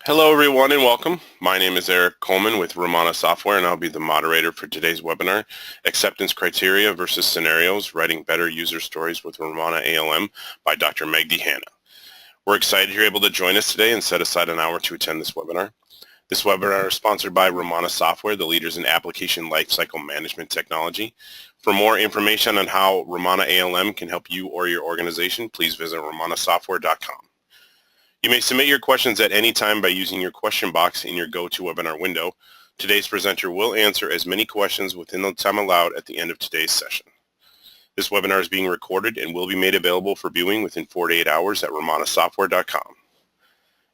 Hello everyone and welcome. My name is Eric Coleman with Rommana Software and I'll be the moderator for today's webinar, Acceptance Criteria versus Scenarios, Writing Better User Stories with Rommana ALM by Dr. Hanna. We're excited you're able to join us today and set aside an hour to attend this webinar. This webinar is sponsored by Rommana Software, the leaders in application lifecycle management technology. For more information on how Rommana ALM can help you or your organization, please visit rommanasoftware.com. You may submit your questions at any time by using your question box in your GoToWebinar window. Today's presenter will answer as many questions within the time allowed at the end of today's session. This webinar is being recorded and will be made available for viewing within 4 to 8 hours at rommanasoftware.com.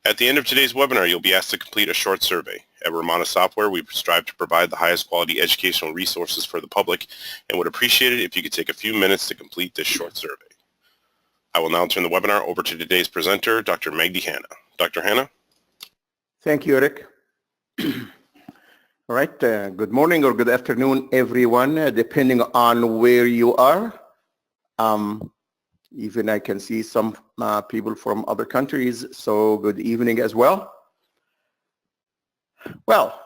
At the end of today's webinar, you'll be asked to complete a short survey. At Rommana Software, we strive to provide the highest quality educational resources for the public and would appreciate it if you could take a few minutes to complete this short survey. I will now turn the webinar over to today's presenter, Dr. Hanna. Dr. Hanna? Thank you, Eric. All right, good morning or good afternoon, everyone, depending on where you are. Even I can see some people from other countries, so good evening as well. Well,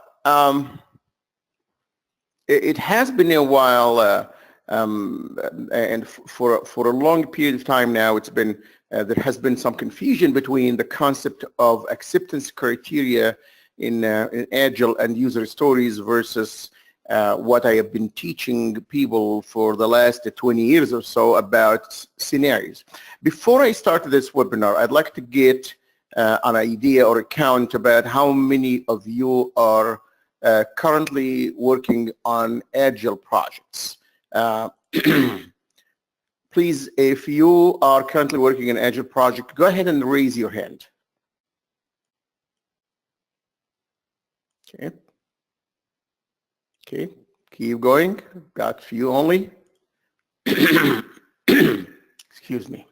it has been a while, and for a long period of time now, it's been there has been some confusion between the concept of acceptance criteria in Agile and user stories versus what I have been teaching people for the last 20 years or so about scenarios. Before I start this webinar, I'd like to get an idea or a count about how many of you are currently working on Agile projects. Please, if you are currently working on an Agile project, go ahead and raise your hand. Okay. Okay, keep going. Got a few only. Excuse me.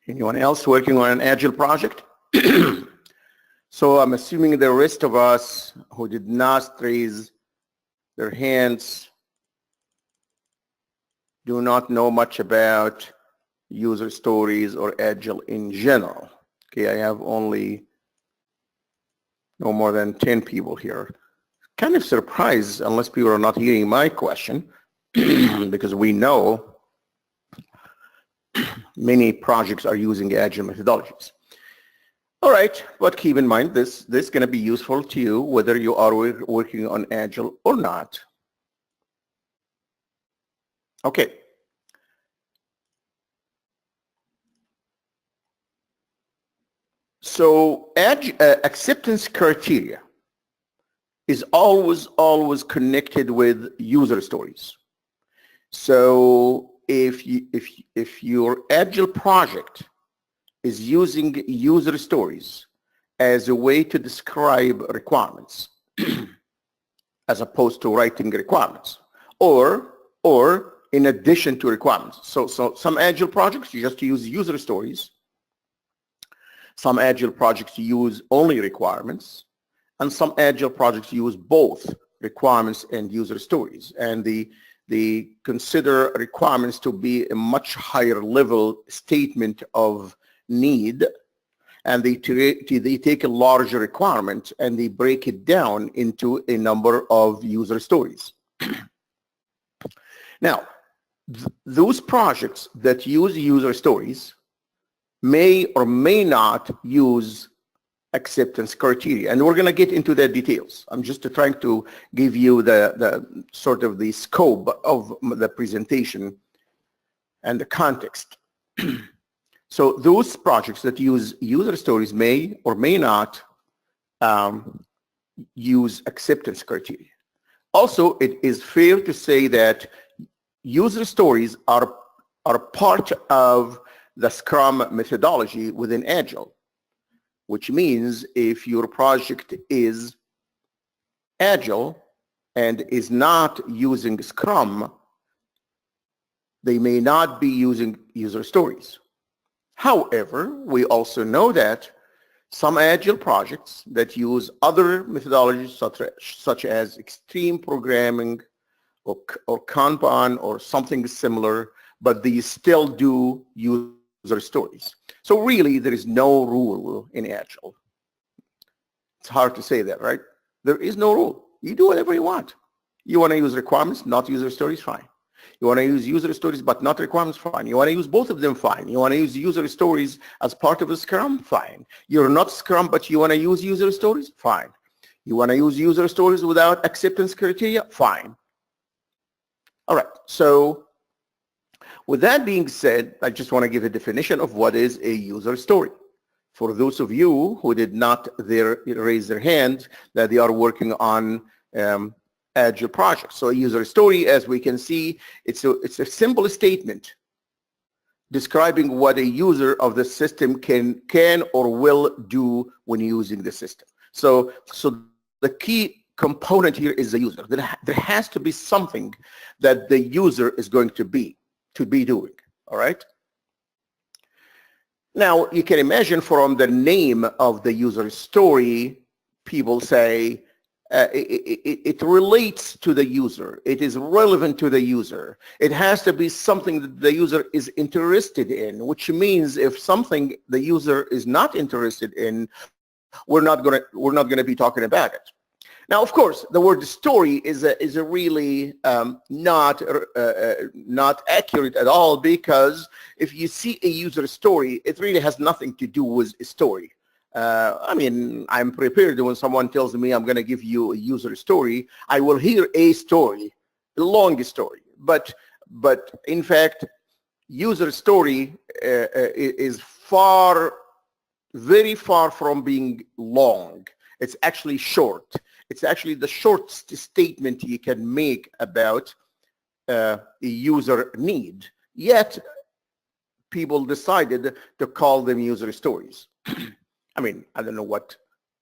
Anyone else working on an Agile project? So I'm assuming the rest of us who did not raise their hands do not know much about user stories or Agile in general. Okay, I have only no more than 10 people here. Kind of surprised, unless people are not hearing my question, because we know many projects are using Agile methodologies. All right, but keep in mind this is going to be useful to you whether you are working on Agile or not. Okay. So acceptance criteria is always connected with user stories. So if your Agile project is using user stories as a way to describe requirements as opposed to writing requirements, or in addition to requirements. So some Agile projects you just use user stories. Some Agile projects use only requirements, and some Agile projects use both requirements and user stories. And they consider requirements to be a much higher level statement of need, and they take a larger requirement and they break it down into a number of user stories. Now, those projects that use user stories may or may not use acceptance criteria, and we're going to get into the details. I'm just trying to give you the sort of the scope of the presentation and the context. So those projects that use user stories may or may not use acceptance criteria. Also, it is fair to say that user stories are part of the Scrum methodology within Agile, which means if your project is Agile and is not using Scrum, they may not be using user stories. However, we also know that some Agile projects that use other methodologies such as extreme programming or Kanban or something similar, but they still do use stories. So really, there is no rule in Agile. It's hard to say that, right? There is no rule. You do whatever you want. You want to use requirements, not user stories, fine. You want to use user stories but not requirements, fine. You want to use both of them, fine. You want to use user stories as part of a Scrum, fine. You're not Scrum but you want to use user stories, fine. You want to use user stories without acceptance criteria, fine. All right, so with that being said, I just want to give a definition of what is a user story. For those of you who did not raise their hand, that they are working on Agile projects. So a user story, as we can see, it's a simple statement describing what a user of the system can or will do when using the system. So the key component here is the user. There has to be something that the user is going to be doing, all right? Now, you can imagine from the name of the user story, people say, it relates to the user. It is relevant to the user. It has to be something that the user is interested in, which means if something the user is not interested in, we're not gonna be talking about it. Now, of course, the word story is a really not accurate at all, because if you see a user story, it really has nothing to do with a story. I mean, I'm prepared when someone tells me I'm going to give you a user story, I will hear a story, a long story. But in fact, user story is very far from being long. It's actually short. It's actually the shortest statement you can make about a user need. Yet, people decided to call them user stories. I mean, I don't know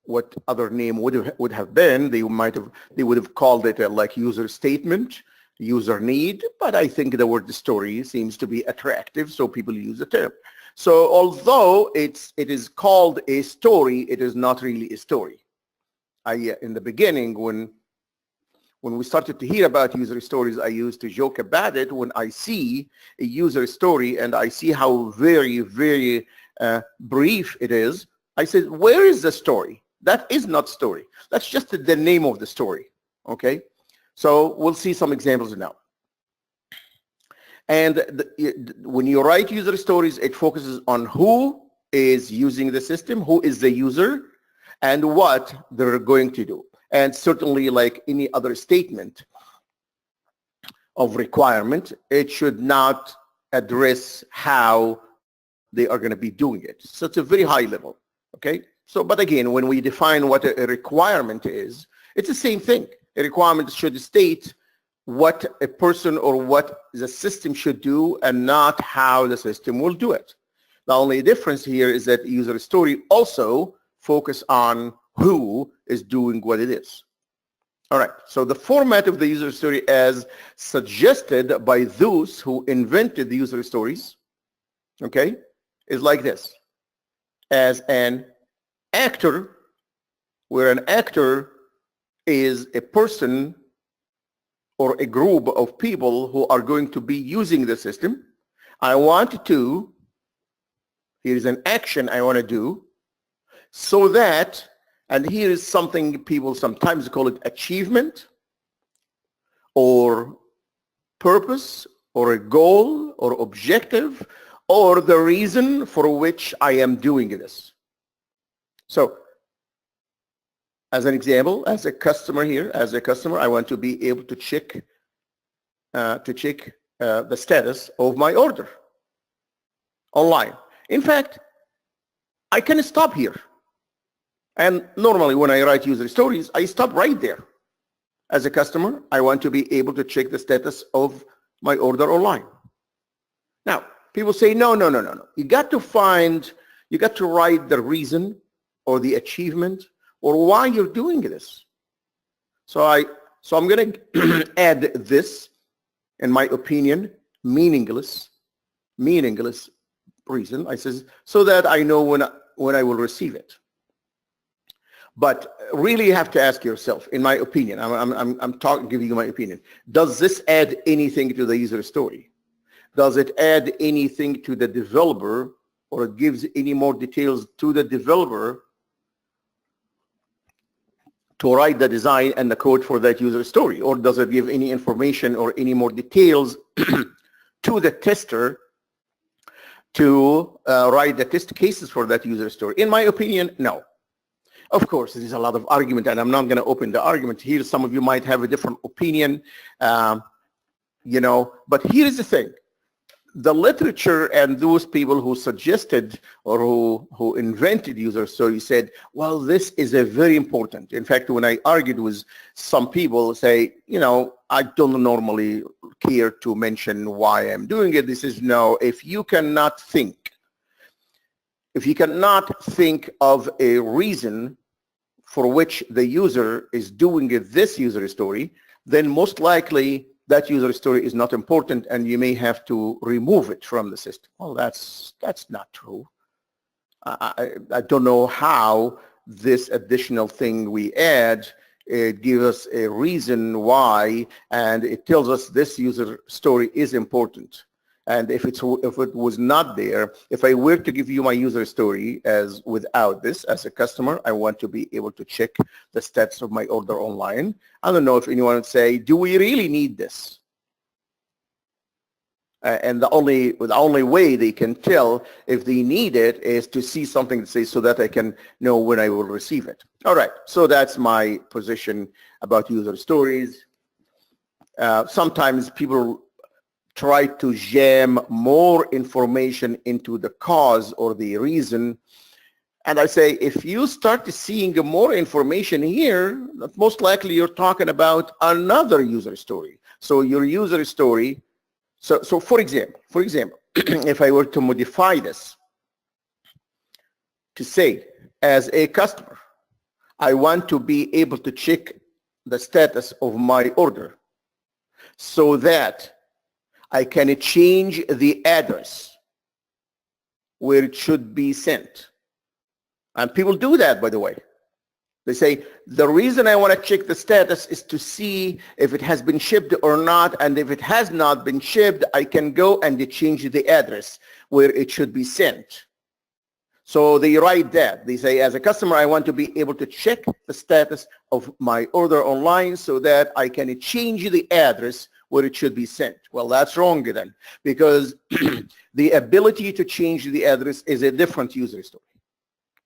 what other name would have been. They would have called it like user statement, user need. But I think the word story seems to be attractive, so people use the term. So although it is called a story, it is not really a story. In the beginning, when we started to hear about user stories, I used to joke about it. When I see a user story and I see how very, very brief it is, I said, where is the story? That is not story. That's just the name of the story, okay? So we'll see some examples now. And when you write user stories, it focuses on who is using the system, who is the user, and what they're going to do. And certainly, like any other statement of requirement, it should not address how they are going to be doing it. So it's a very high level, okay? So, but again, when we define what a requirement is, it's the same thing. A requirement should state what a person or what the system should do and not how the system will do it. The only difference here is that user story also focus on who is doing what it is. All right, so the format of the user story as suggested by those who invented the user stories, okay, is like this. As an actor, where an actor is a person or a group of people who are going to be using the system, I want to, here's an action I want to do, so that, and here is something people sometimes call it achievement or purpose or a goal or objective or the reason for which I am doing this. So as an example, as a customer here, I want to be able to check the status of my order online. In fact, I can stop here. And normally when I write user stories, I stop right there. As a customer, I want to be able to check the status of my order online. Now, people say, no. You got to write the reason or the achievement or why you're doing this. So I'm going to add this, in my opinion, meaningless reason. I says, so that I know when I will receive it. But really you have to ask yourself, in my opinion, I'm giving you my opinion, does this add anything to the user story? Does it add anything to the developer, or it gives any more details to the developer to write the design and the code for that user story? Or does it give any information or any more details to the tester to write the test cases for that user story? In my opinion, no. Of course, there's a lot of argument, and I'm not going to open the argument here. Some of you might have a different opinion, you know, but here's the thing. The literature and those people who suggested or who invented user story said, well, this is a very important. In fact, when I argued with some people, say, you know, I don't normally care to mention why I'm doing it. This is no, if you cannot think of a reason for which the user is doing this user story, then most likely that user story is not important and you may have to remove it from the system. Well, that's not true. I don't know how this additional thing we add, it gives us a reason why, and it tells us this user story is important. And if it was not there, if I were to give you my user story as without this as a customer, I want to be able to check the stats of my order online. I don't know if anyone would say, do we really need this? And the only way they can tell if they need it is to see something that says so that I can know when I will receive it. All right, so that's my position about user stories. Sometimes people try to jam more information into the cause or the reason. And I say, if you start seeing more information here, most likely you're talking about another user story. So your user story, so for example, if I were to modify this to say, as a customer, I want to be able to check the status of my order so that I can change the address where it should be sent. And people do that, by the way. They say, the reason I want to check the status is to see if it has been shipped or not, and if it has not been shipped, I can go and change the address where it should be sent. So they write that. They say, as a customer, I want to be able to check the status of my order online so that I can change the address where it should be sent. Well, that's wrong then, because the ability to change the address is a different user story.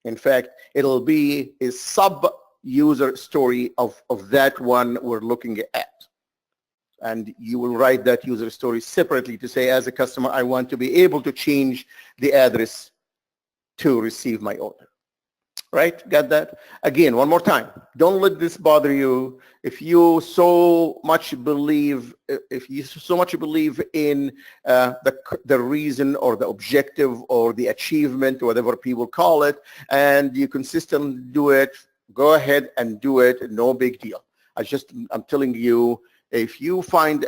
In fact, it'll be a sub-user story of that one we're looking at. And you will write that user story separately to say, as a customer, I want to be able to change the address to receive my order. Right? Got that? Again, one more time. Don't let this bother you. If you so much believe in the reason or the objective or the achievement, whatever people call it, and you consistently do it, go ahead and do it. No big deal. I'm telling you, if you find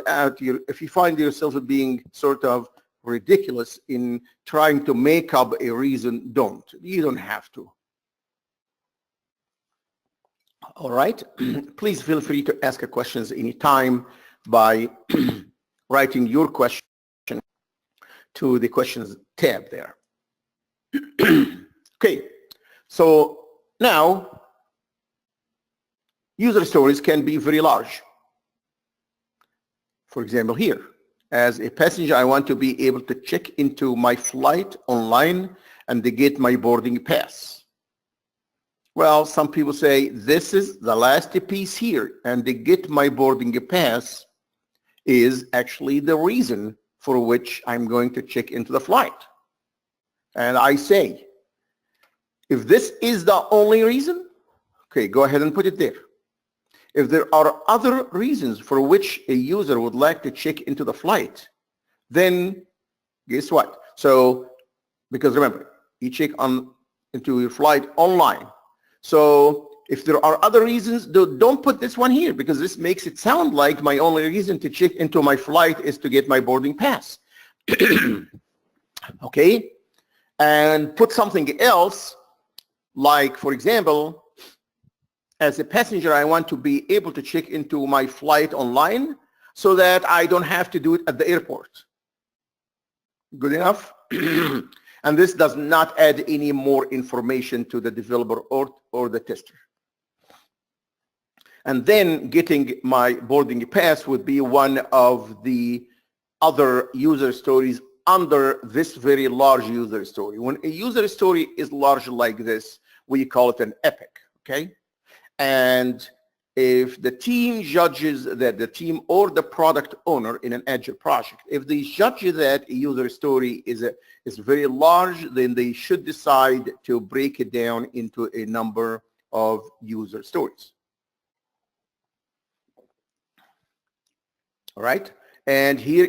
yourself being sort of ridiculous in trying to make up a reason, you don't have to. All right, please feel free to ask questions anytime by writing your question to the questions tab there. Okay, so now user stories can be very large. For example, here, as a passenger, I want to be able to check into my flight online and to get my boarding pass. Well, some people say this is the last piece here, and to get my boarding pass is actually the reason for which I'm going to check into the flight. And I say, if this is the only reason, okay, go ahead and put it there. If there are other reasons for which a user would like to check into the flight, then guess what? So, because remember, you check into your flight online. So if there are other reasons, don't put this one here, because this makes it sound like my only reason to check into my flight is to get my boarding pass. Okay? And put something else, like, for example, as a passenger, I want to be able to check into my flight online so that I don't have to do it at the airport. Good enough? And this does not add any more information to the developer or the tester. And then getting my boarding pass would be one of the other user stories under this very large user story. When a user story is large like this, we call it an epic, okay? And if the team judges that the team or the product owner in an agile project, if they judge that a user story is very large, then they should decide to break it down into a number of user stories. All right, and here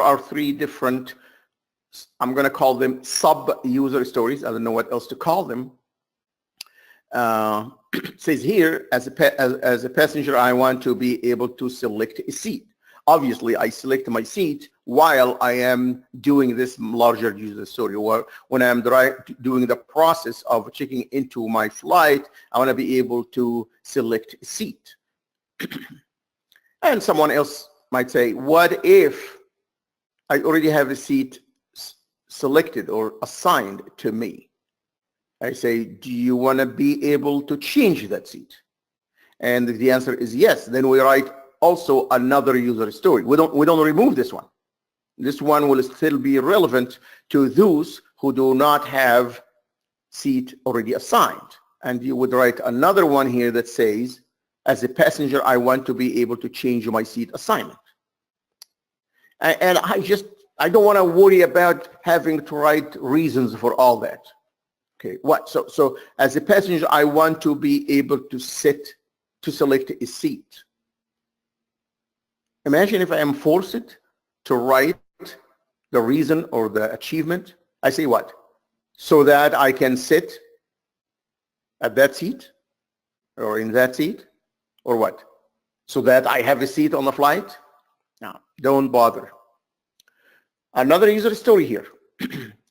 are three different, I'm going to call them sub-user stories. I don't know what else to call them. Says here, as a passenger, I want to be able to select a seat. Obviously, I select my seat while I am doing this larger user story, or when I'm doing the process of checking into my flight, I want to be able to select a seat. And someone else might say, what if I already have a seat selected or assigned to me? I say, do you want to be able to change that seat? And if the answer is yes, then we write also another user story. We don't remove this one. This one will still be relevant to those who do not have seat already assigned. And you would write another one here that says, as a passenger, I want to be able to change my seat assignment. And I don't want to worry about having to write reasons for all that. Okay, what? So as a passenger, I want to be able to select a seat. Imagine if I am forced to write the reason or the achievement. I say what? So that I can sit at that seat or in that seat, or what? So that I have a seat on the flight? No, don't bother. Another user story here.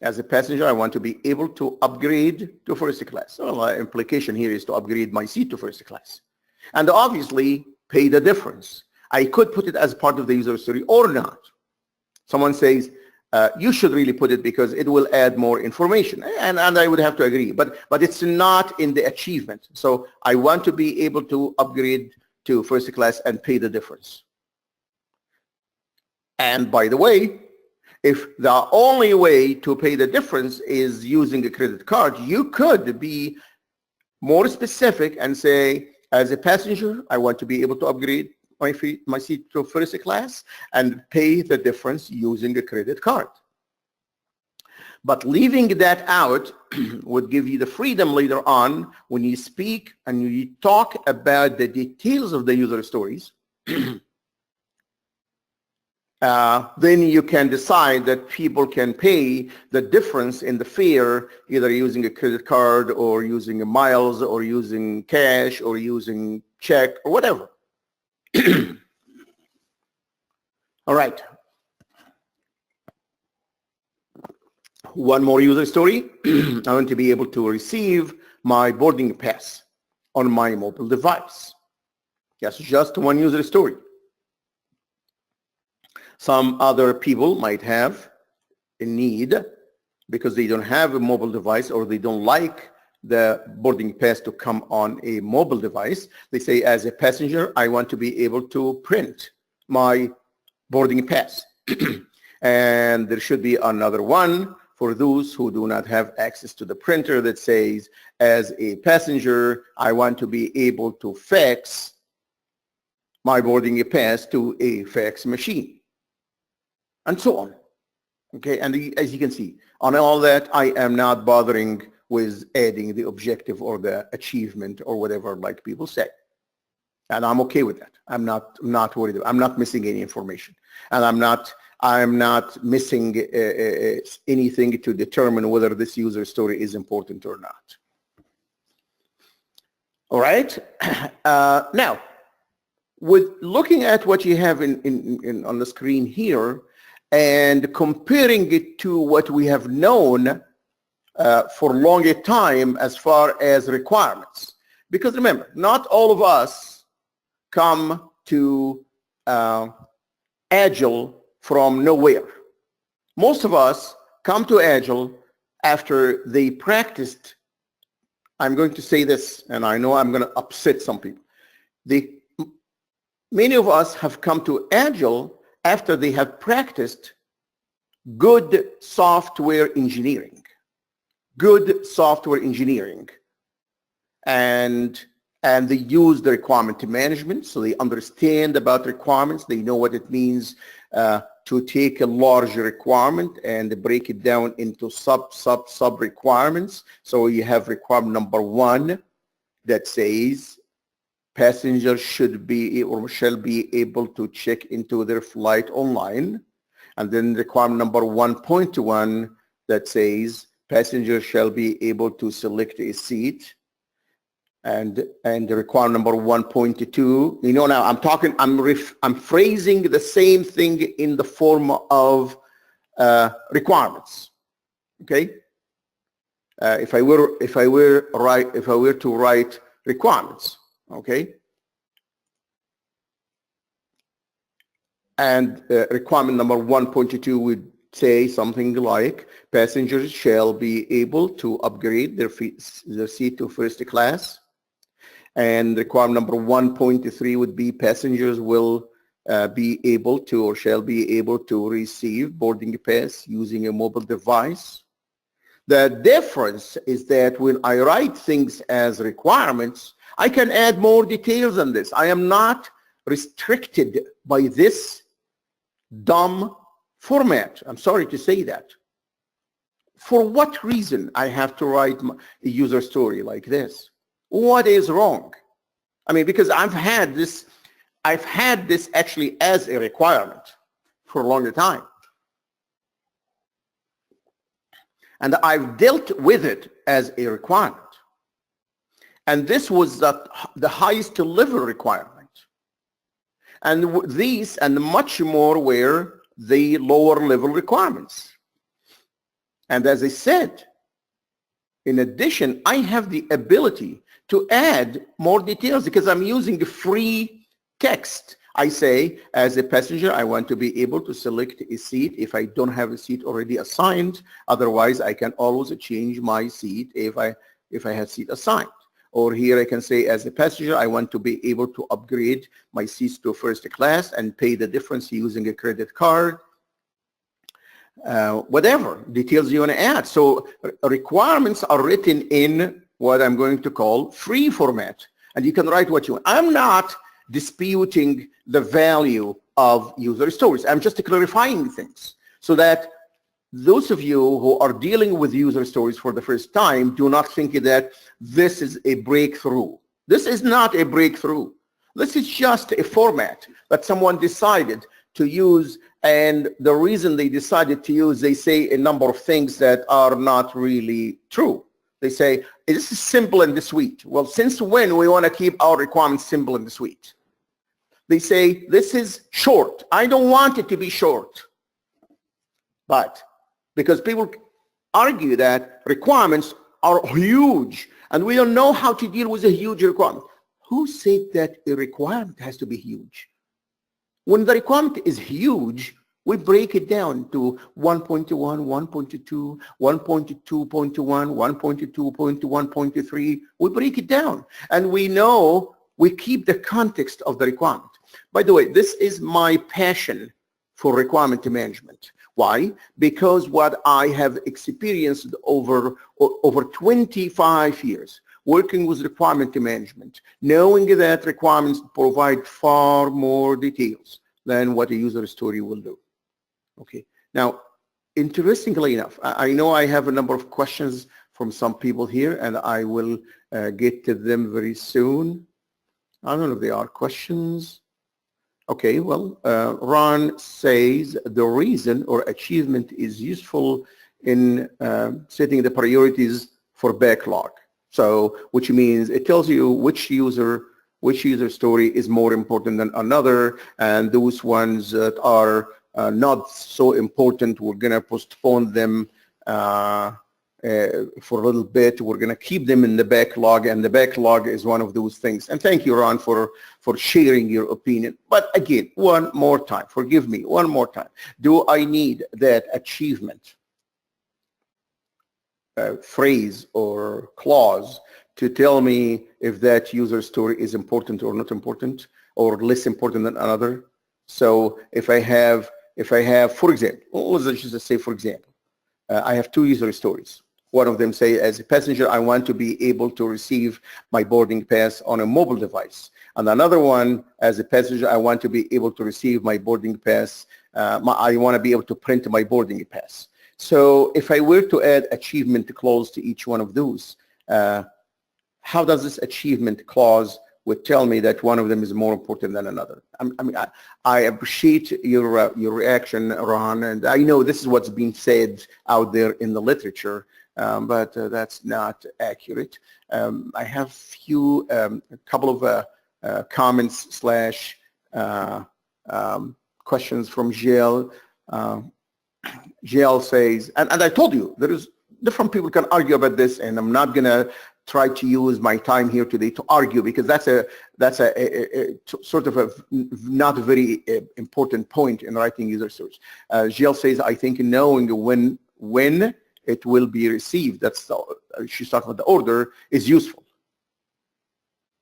As a passenger, I want to be able to upgrade to first class. So the implication here is to upgrade my seat to first class. And obviously, pay the difference. I could put it as part of the user story or not. Someone says, you should really put it because it will add more information. And I would have to agree. But it's not in the achievement. So I want to be able to upgrade to first class and pay the difference. And by the way, if the only way to pay the difference is using a credit card, you could be more specific and say, as a passenger, I want to be able to upgrade my seat to first class and pay the difference using a credit card. But leaving that out would give you the freedom later on when you speak and you talk about the details of the user stories. Then you can decide that people can pay the difference in the fare either using a credit card or using miles or using cash or using check or whatever. All right. One more user story. I want to be able to receive my boarding pass on my mobile device. That's just one user story. Some other people might have a need because they don't have a mobile device or they don't like the boarding pass to come on a mobile device. They say, as a passenger, I want to be able to print my boarding pass. And there should be another one for those who do not have access to the printer that says, as a passenger, I want to be able to fax my boarding pass to a fax machine, and so on. Okay, and as you can see, on all that, I am not bothering with adding the objective or the achievement or whatever, like people say. And I'm okay with that. I'm not worried. I'm not missing any information. And I'm not missing anything to determine whether this user story is important or not. All right. Now, with looking at what you have on the screen here and comparing it to what we have known for a longer time as far as requirements. Because remember, not all of us come to Agile from nowhere. Most of us come to Agile after they practiced. I'm going to say this, and I know I'm going to upset some people. Many of us have come to Agile after they have practiced good software engineering. Good software engineering. And they use the requirement management, so they understand about requirements. They know what it means to take a large requirement and break it down into sub requirements. So you have requirement number 1 that says passengers should be or shall be able to check into their flight online. And then requirement number 1.1 that says passengers shall be able to select a seat. And the requirement number 1.2, now I'm phrasing the same thing in the form of requirements. Okay. If I were to write requirements, okay. And requirement number 1.2 would say something like passengers shall be able to upgrade their seat to first class. And requirement number 1.3 would be passengers will be able to or shall be able to receive boarding pass using a mobile device. The difference is that when I write things as requirements, I can add more details than this. I am not restricted by this dumb format. I'm sorry to say that. For what reason I have to write a user story like this? What is wrong? I mean, because I've had this actually as a requirement for a longer time. And I've dealt with it as a requirement. And this was the highest level requirement. And these and much more were the lower level requirements. And as I said, in addition, I have the ability to add more details because I'm using free text. I say, as a passenger, I want to be able to select a seat if I don't have a seat already assigned. Otherwise, I can always change my seat if I have seat assigned. Or here I can say, as a passenger, I want to be able to upgrade my seats to first class and pay the difference using a credit card. Whatever details you want to add. So requirements are written in what I'm going to call free format, and you can write what you want. I'm not disputing the value of user stories. I'm just clarifying things so that those of you who are dealing with user stories for the first time do not think that this is a breakthrough. This is not a breakthrough. This is just a format that someone decided to use, and the reason they decided to use, they say a number of things that are not really true. They say, this is simple and sweet. Well, since when we want to keep our requirements simple and sweet? They say, this is short. I don't want it to be short. But because people argue that requirements are huge and we don't know how to deal with a huge requirement. Who said that a requirement has to be huge? When the requirement is huge, we break it down to 1.1, 1.2, 1.2.1, 1.2.1.3. We break it down and we know we keep the context of the requirement. By the way, this is my passion for requirement management. Why? Because what I have experienced over 25 years working with requirement management, knowing that requirements provide far more details than what a user story will do. Okay. Now, interestingly enough, I know I have a number of questions from some people here, and I will get to them very soon. I don't know if they are questions. Okay, well, Ron says the reason or achievement is useful in setting the priorities for backlog. So, which means it tells you which user story is more important than another, and those ones that are not so important, we're going to postpone them for a little bit. We're going to keep them in the backlog, and the backlog is one of those things. And thank you, Ron, for sharing your opinion. But again, one more time, forgive me, one more time. Do I need that achievement phrase or clause to tell me if that user story is important or not important, or less important than another? So if I have, for example, let's just say, for example, I have two user stories. One of them say, as a passenger, I want to be able to receive my boarding pass on a mobile device. And another one, as a passenger, I want to be able to receive my boarding pass. I want to be able to print my boarding pass. So if I were to add achievement clause to each one of those, how does this achievement clause would tell me that one of them is more important than another? I appreciate your reaction, Ron, and I know this is what's being said out there in the literature, but that's not accurate. I have a couple of comments slash questions from Jill. Jill says, and I told you, there is different people can argue about this, and I'm not going to try to use my time here today to argue, because that's a sort of a not very important point in writing user stories. Jill says, I think knowing when it will be received, she's talking about the order, is useful.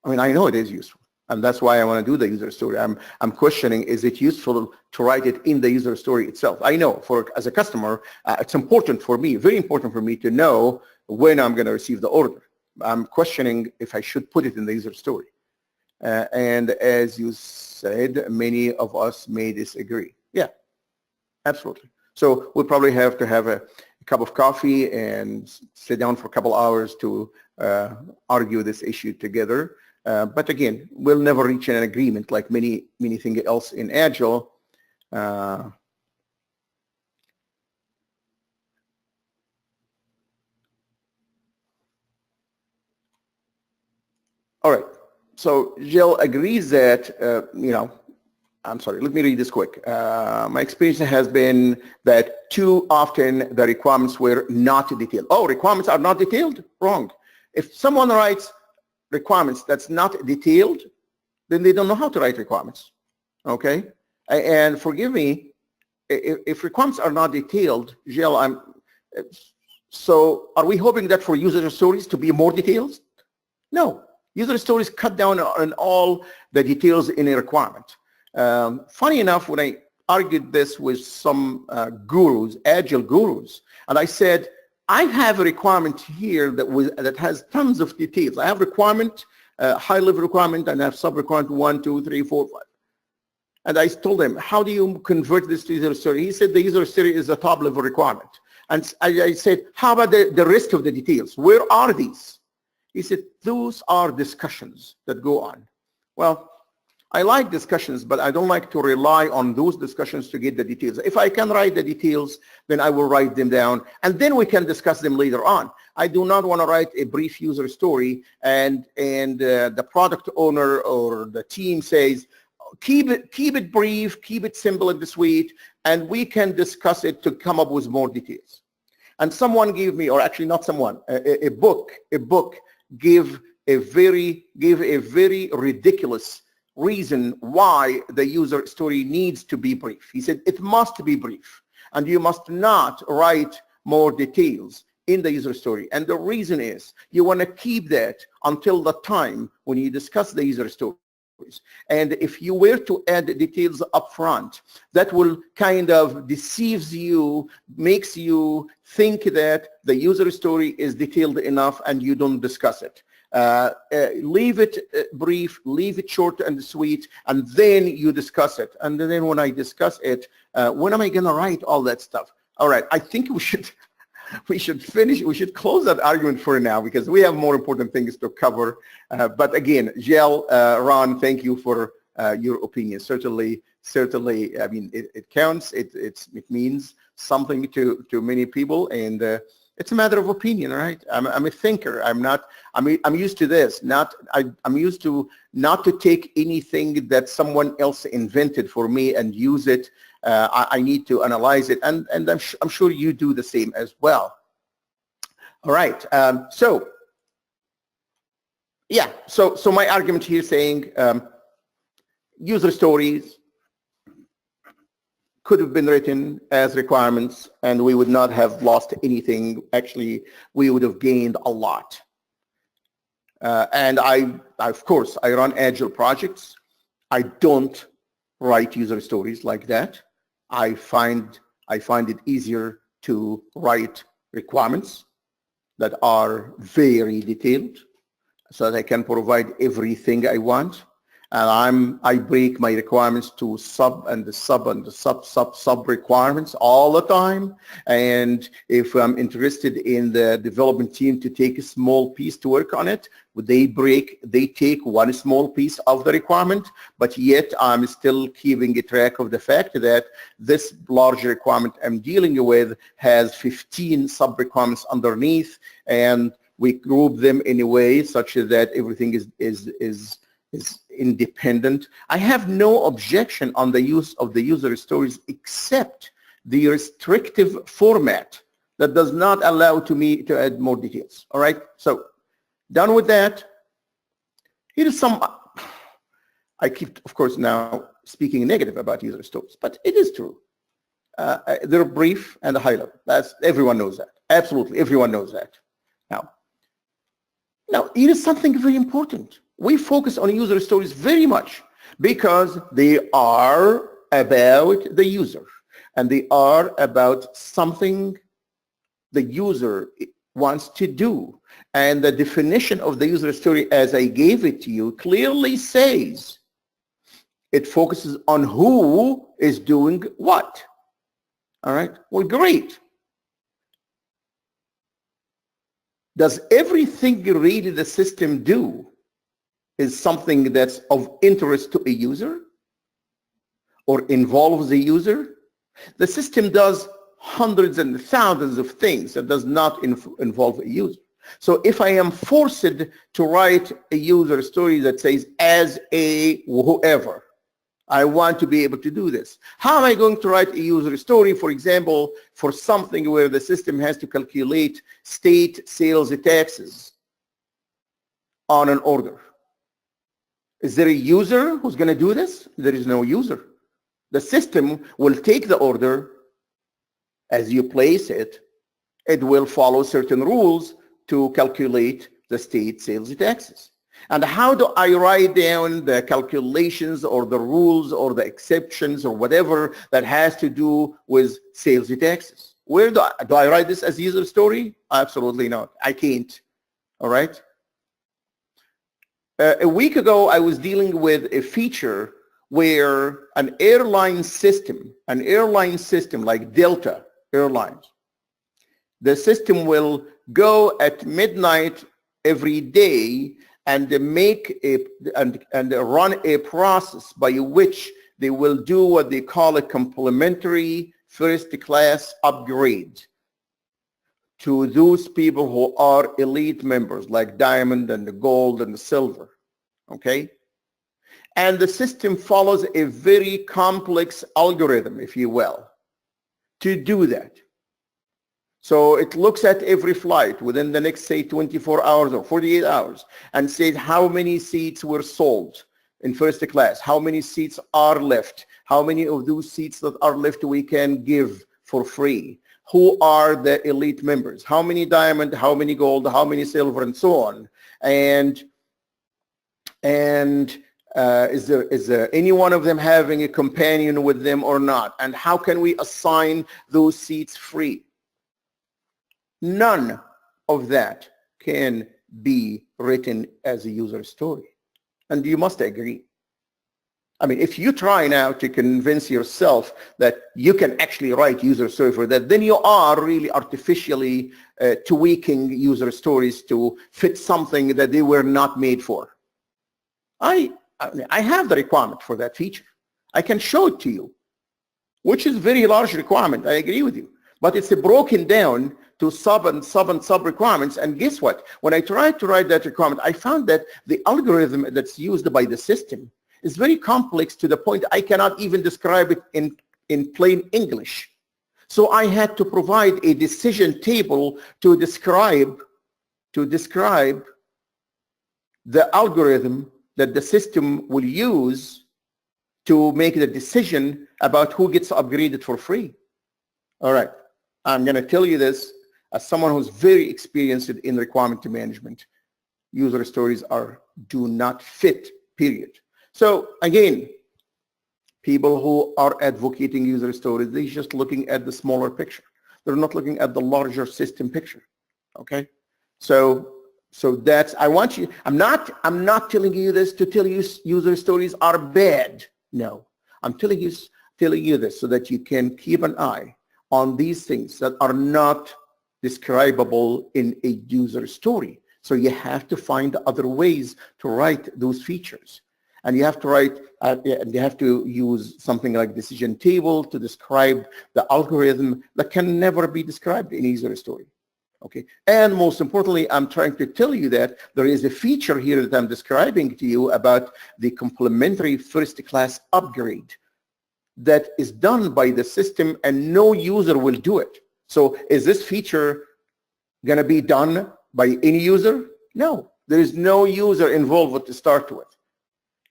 I mean, I know it is useful, and that's why I want to do the user story. I'm questioning, is it useful to write it in the user story itself? I know as a customer, it's important for me, very important for me to know when I'm going to receive the order. I'm questioning if I should put it in the user story. And as you said, many of us may disagree. Yeah, absolutely. So we'll probably have to have a cup of coffee and sit down for a couple hours to argue this issue together. But again, we'll never reach an agreement like many things else in Agile. All right, so Jill agrees that, I'm sorry, let me read this quick. My experience has been that too often the requirements were not detailed. Oh, requirements are not detailed? Wrong. If someone writes requirements that's not detailed, then they don't know how to write requirements, okay? And forgive me, if requirements are not detailed, Jill, so are we hoping that for user stories to be more detailed? No. User stories cut down on all the details in a requirement. Funny enough, when I argued this with some gurus, Agile gurus, and I said, I have a requirement here that has tons of details. I have requirement, high-level requirement, and I have sub-requirement 1, 2, 3, 4, 5. And I told him, how do you convert this to user story? He said the user story is a top-level requirement. And I said, how about the rest of the details? Where are these? He said, those are discussions that go on. Well, I like discussions, but I don't like to rely on those discussions to get the details. If I can write the details, then I will write them down, and then we can discuss them later on. I do not want to write a brief user story, and the product owner or the team says, keep it brief, keep it simple and sweet, and we can discuss it to come up with more details. And someone gave me, or actually not someone, a book gave a very ridiculous reason why the user story needs to be brief. He said it must be brief, and you must not write more details in the user story. And the reason is you want to keep that until the time when you discuss the user stories. And if you were to add details up front, that will kind of deceives you, makes you think that the user story is detailed enough and you don't discuss it. Leave it brief, leave it short and sweet, and then you discuss it. And then when I discuss it, when am I going to write all that stuff? All right, I think we should close that argument for now, because we have more important things to cover. But again, Jill, Ron, thank you for your opinion. Certainly, I mean, it counts. It means something to many people, and it's a matter of opinion, right? I'm a thinker. I'm used to this. I'm used to not to take anything that someone else invented for me and use it. I need to analyze it, and I'm sure you do the same as well. All right. So my argument here saying user stories could have been written as requirements and we would not have lost anything. Actually, we would have gained a lot. And of course, I run agile projects. I don't write user stories like that. I find it easier to write requirements that are very detailed so that I can provide everything I want. And I break my requirements to sub requirements all the time. And if I'm interested in the development team to take a small piece to work on it, they take one small piece of the requirement, but yet I'm still keeping a track of the fact that this large requirement I'm dealing with has 15 sub requirements underneath, and we group them in a way such that everything is independent. I have no objection on the use of the user stories except the restrictive format that does not allow me to add more details. All right, so done with that. Here is some, I keep, of course, now speaking negative about user stories, but it is true. They're brief and high level. Everyone knows that. Absolutely, everyone knows that. Now, here is something very important. We focus on user stories very much because they are about the user and they are about something the user wants to do. And the definition of the user story as I gave it to you clearly says it focuses on who is doing what. All right, well, great. Does everything really the system do is something that's of interest to a user or involves the user? The system does hundreds and thousands of things that does not involve a user. So if I am forced to write a user story that says as a whoever, I want to be able to do this. How am I going to write a user story, for example, for something where the system has to calculate state sales taxes on an order? Is there a user who's going to do this? There is no user. The system will take the order. As you place it, it will follow certain rules to calculate the state sales taxes. And how do I write down the calculations or the rules or the exceptions or whatever that has to do with sales taxes? Where do I write this as user story? Absolutely not. I can't. All right. A week ago, I was dealing with a feature where an airline system like Delta Airlines, the system will go at midnight every day and run a process by which they will do what they call a complimentary first class upgrade to those people who are elite members like diamond and the gold and the silver, okay? And the system follows a very complex algorithm, if you will, to do that. So it looks at every flight within the next, say, 24 hours or 48 hours and says how many seats were sold in first class, how many seats are left, how many of those seats that are left we can give for free, who are the elite members, how many diamond, how many gold, how many silver, and so on. And is there any one of them having a companion with them or not? And how can we assign those seats free? None of that can be written as a user story. And you must agree. I mean, if you try now to convince yourself that you can actually write user story for that, then you are really artificially tweaking user stories to fit something that they were not made for. I have the requirement for that feature. I can show it to you, which is a very large requirement. I agree with you. But it's broken down to sub requirements. And guess what? When I tried to write that requirement, I found that the algorithm that's used by the system is very complex to the point I cannot even describe it in plain English. So I had to provide a decision table to describe the algorithm that the system will use to make the decision about who gets upgraded for free. All right, I'm going to tell you this as someone who's very experienced in requirement management. User stories do not fit, period. So again, people who are advocating user stories, they're just looking at the smaller picture. They're not looking at the larger system picture. Okay, so that's, I want you, I'm not telling you this to tell you user stories are bad. No, I'm telling you this so that you can keep an eye on these things that are not describable in a user story. So you have to find other ways to write those features. And you have to write, you have to use something like decision table to describe the algorithm that can never be described in a user story. Okay, and most importantly, I'm trying to tell you that there is a feature here that I'm describing to you about the complementary first class upgrade that is done by the system and no user will do it. So is this feature going to be done by any user? No, there is no user involved to start with.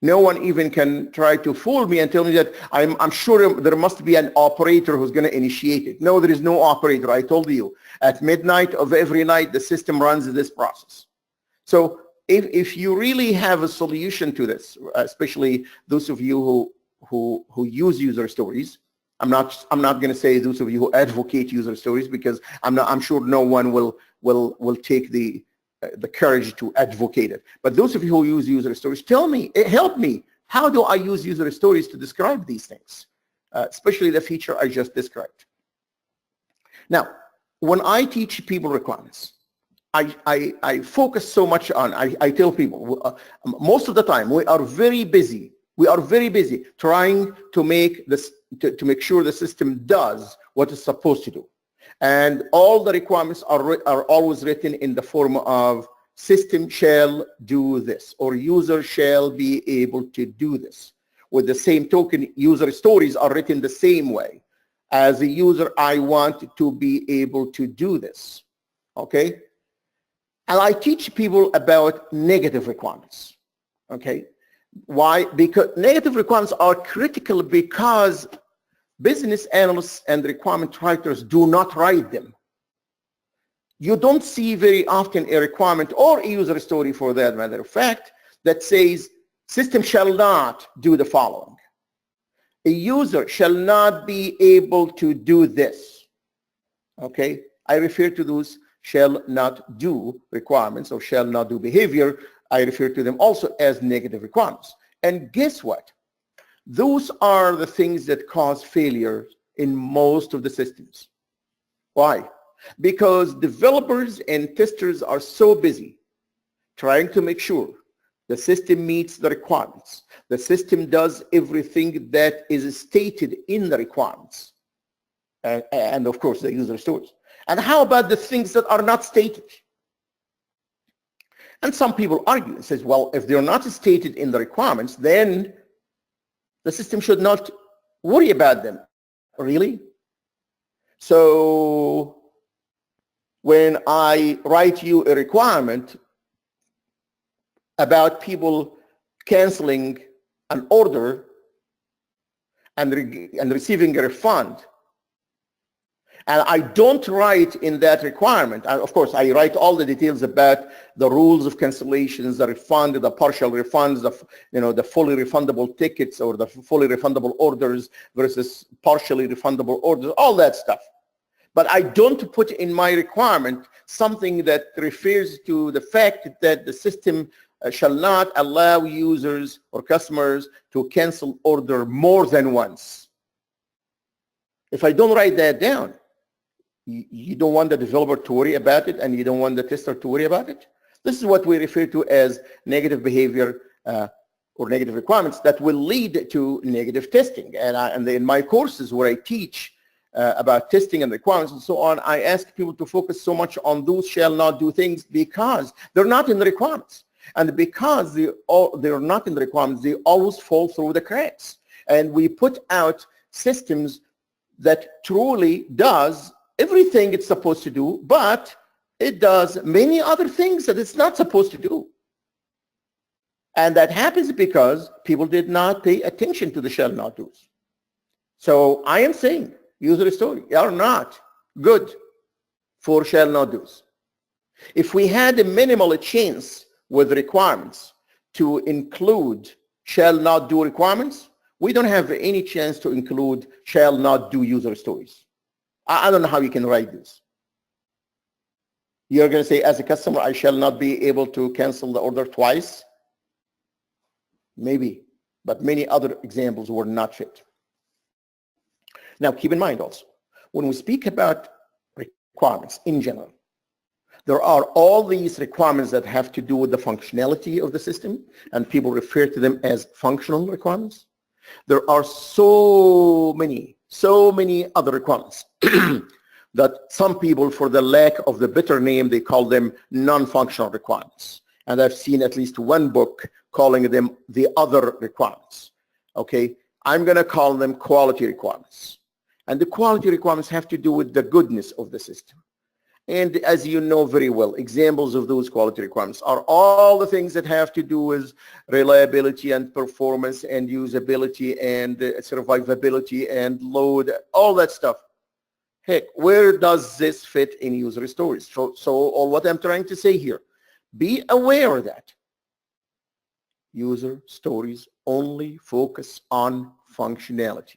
No one even can try to fool me and tell me that I'm sure there must be an operator who's going to initiate it. No, there is no operator. I told you, at midnight of every night, the system runs this process. So if you really have a solution to this, especially those of you who use user stories, I'm not going to say those of you who advocate user stories, because I'm sure no one will take the courage to advocate it. But those of you who use user stories, tell me, help me. How do I use user stories to describe these things, especially the feature I just described? Now, when I teach people requirements, I focus so much on, I tell people, most of the time we are very busy. We are very busy trying to make this, to make sure the system does what it's supposed to do. And all the requirements are always written in the form of system shall do this, or user shall be able to do this. With the same token, user stories are written the same way. As a user, I want to be able to do this. Okay? And I teach people about negative requirements. Okay? Why? Because negative requirements are critical because business analysts and requirement writers do not write them. You don't see very often a requirement or a user story, for that matter of fact, that says system shall not do the following. A user shall not be able to do this. Okay? I refer to those shall not do requirements or shall not do behavior. I refer to them also as negative requirements. And guess what? Those are the things that cause failure in most of the systems. Why? Because developers and testers are so busy trying to make sure the system meets the requirements. The system does everything that is stated in the requirements. And of course, the user stories. And how about the things that are not stated? And some people argue and says, well, if they're not stated in the requirements, then the system should not worry about them. Really? So when I write you a requirement about people canceling an order and receiving a refund, and I don't write in that requirement, and of course I write all the details about the rules of cancellations, the refund, the partial refunds, the fully refundable tickets or the fully refundable orders versus partially refundable orders, all that stuff. But I don't put in my requirement something that refers to the fact that the system shall not allow users or customers to cancel order more than once. If I don't write that down, you don't want the developer to worry about it, and you don't want the tester to worry about it. This is what we refer to as negative behavior or negative requirements that will lead to negative testing. And in my courses where I teach about testing and requirements and so on, I ask people to focus so much on those shall not do things because they're not in the requirements. And because they're not in the requirements, they always fall through the cracks. And we put out systems that truly does everything it's supposed to do, but it does many other things that it's not supposed to do. And that happens because people did not pay attention to the shall not do's. So I am saying user stories are not good for shall not do's. If we had a minimal chance with requirements to include shall not do requirements, we don't have any chance to include shall not do user stories. I don't know how you can write this. You're going to say, as a customer, I shall not be able to cancel the order twice. Maybe, but many other examples were not fit. Now, keep in mind also, when we speak about requirements in general, there are all these requirements that have to do with the functionality of the system, and people refer to them as functional requirements. There are so many other requirements that some people, for the lack of the better name, they call them non-functional requirements. And I've seen at least one book calling them the other requirements. Okay, I'm going to call them quality requirements. And the quality requirements have to do with the goodness of the system. And as you know very well, examples of those quality requirements are all the things that have to do with reliability and performance and usability and survivability and load, all that stuff. Heck, where does this fit in user stories? So what I'm trying to say here, be aware that user stories only focus on functionality.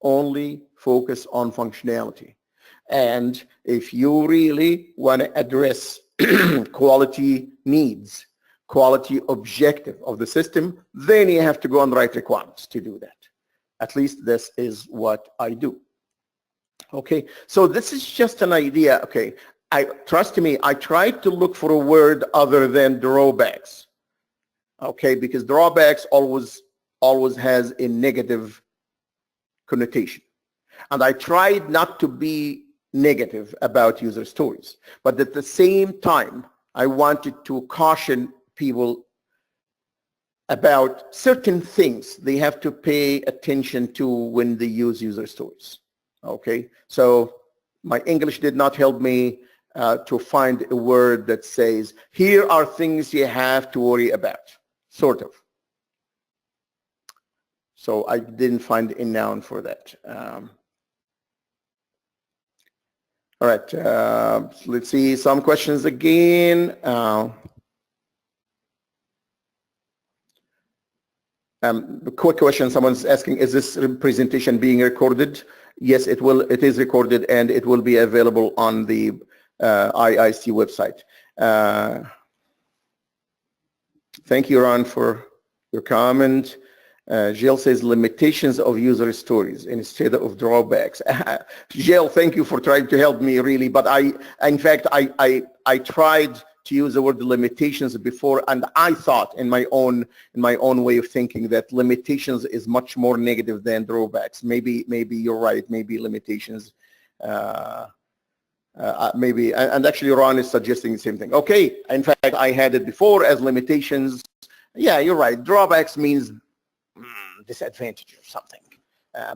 Only focus on functionality. And if you really want to address quality needs, quality objective of the system, then you have to go and write requirements to do that. At least this is what I do. Okay, so this is just an idea. Okay, trust me, I tried to look for a word other than drawbacks. Okay, because drawbacks always has a negative connotation. And I tried not to be negative about user stories, but at the same time, I wanted to caution people about certain things they have to pay attention to when they use user stories. Okay, so my English did not help me to find a word that says, here are things you have to worry about, sort of. So I didn't find a noun for that. All right, let's see some questions again. A quick question, someone's asking, is this presentation being recorded? Yes, it will. It is recorded and it will be available on the IIC website. Thank you, Ron, for your comment. Jill says limitations of user stories instead of drawbacks. Jill, thank you for trying to help me really, but in fact, I tried to use the word limitations before, and I thought in my own way of thinking that limitations is much more negative than drawbacks. Maybe you're right. Maybe limitations. Maybe, and actually Ron is suggesting the same thing. Okay, in fact, I had it before as limitations. Yeah, you're right. Drawbacks means disadvantage or something.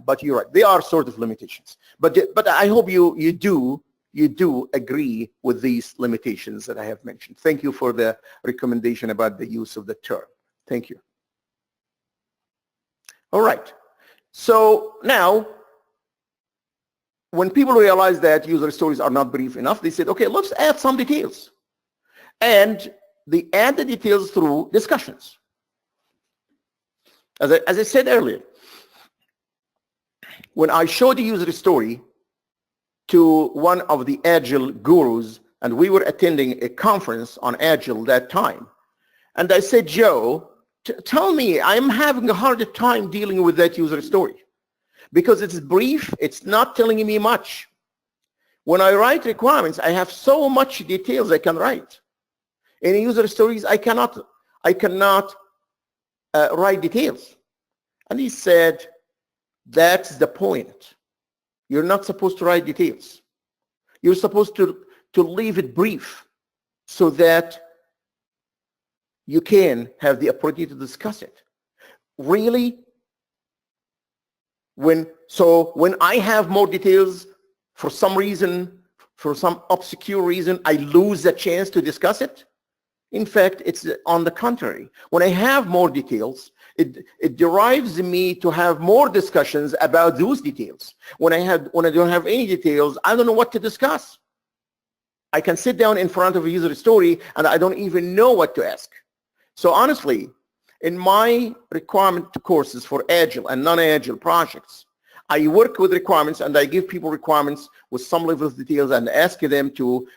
But you're right. They are sort of limitations. But I hope you do agree with these limitations that I have mentioned. Thank you for the recommendation about the use of the term. Thank you. All right. So now, when people realize that user stories are not brief enough, they said, okay, let's add some details. And they add the details through discussions. As I said earlier, when I showed the user story to one of the Agile gurus, and we were attending a conference on Agile that time, and I said, Joe, tell me, I'm having a hard time dealing with that user story because it's brief, it's not telling me much. When I write requirements, I have so much details I can write. In user stories, I cannot write details. And he said, that's the point. You're not supposed to write details. You're supposed to leave it brief so that you can have the opportunity to discuss it. Really, When I have more details, for some reason, for some obscure reason, I lose the chance to discuss it. In fact, it's on the contrary. When I have more details, it derives me to have more discussions about those details. When I don't have any details, I don't know what to discuss. I can sit down in front of a user story and I don't even know what to ask. So honestly, in my requirement courses for agile and non-agile projects, I work with requirements and I give people requirements with some level of details and ask them to